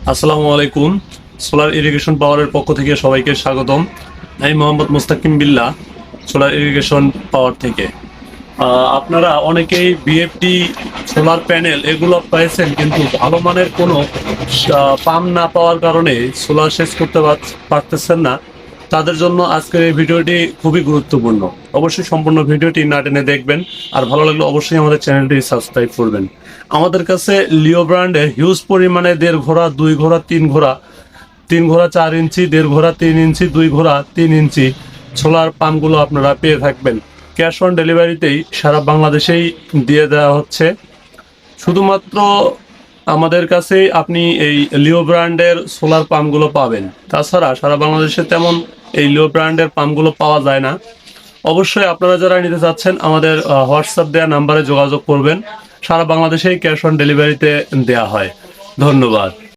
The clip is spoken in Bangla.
আসসালামু আলাইকুম। সোলার ইরিগেশন পাওয়ারের পক্ষ থেকে সবাইকে স্বাগতম। আমি মোহাম্মদ মুস্তাকিম বিল্লাহ, সোলার ইরিগেশন পাওয়ার থেকে। আপনারা অনেকেই বিএফডি সোলার প্যানেল এগুলো পেয়েছেন, কিন্তু ভালো মানের কোনো পাম্প না পাওয়ার কারণে সোলার শেষ করতে পারতেছেন না। তাদের জন্য আজকের এই ভিডিওটি খুবই গুরুত্বপূর্ণ। অবশ্যই সম্পূর্ণ ভিডিওটি না টেনে দেখবেন, আর ভালো লাগলে অবশ্যই আমাদের চ্যানেলটি সাবস্ক্রাইব করবেন। আমাদের কাছে লিও ব্র্যান্ডের হিউজ পরিমাণে 1.5 ঘোড়া, 2 ঘোড়া, 3 ঘোড়া, 3 ঘোড়া 4 ইঞ্চি, 1.5 ঘোড়া 3 ইঞ্চি, 2 ঘোড়া 3 ইঞ্চি সোলার পাম্পগুলো আপনারা পেয়ে থাকবেন। ক্যাশ অন ডেলিভারিতেই সারা বাংলাদেশেই দিয়ে দেওয়া হচ্ছে। শুধুমাত্র আমাদের কাছে আপনি এই লিও ব্র্যান্ডের সোলার পাম্পগুলো পাবেন। তাছাড়া সারা বাংলাদেশে তেমন এই লিও ব্র্যান্ডের পাম্পগুলো পাওয়া যায় না। অবশ্যই আপনারা যারা নিতে চাচ্ছেন আমাদের হোয়াটসঅ্যাপ দেওয়া নাম্বারে যোগাযোগ করবেন। সারা বাংলাদেশেই ক্যাশ অন ডেলিভারিতে দেওয়া হয়। ধন্যবাদ।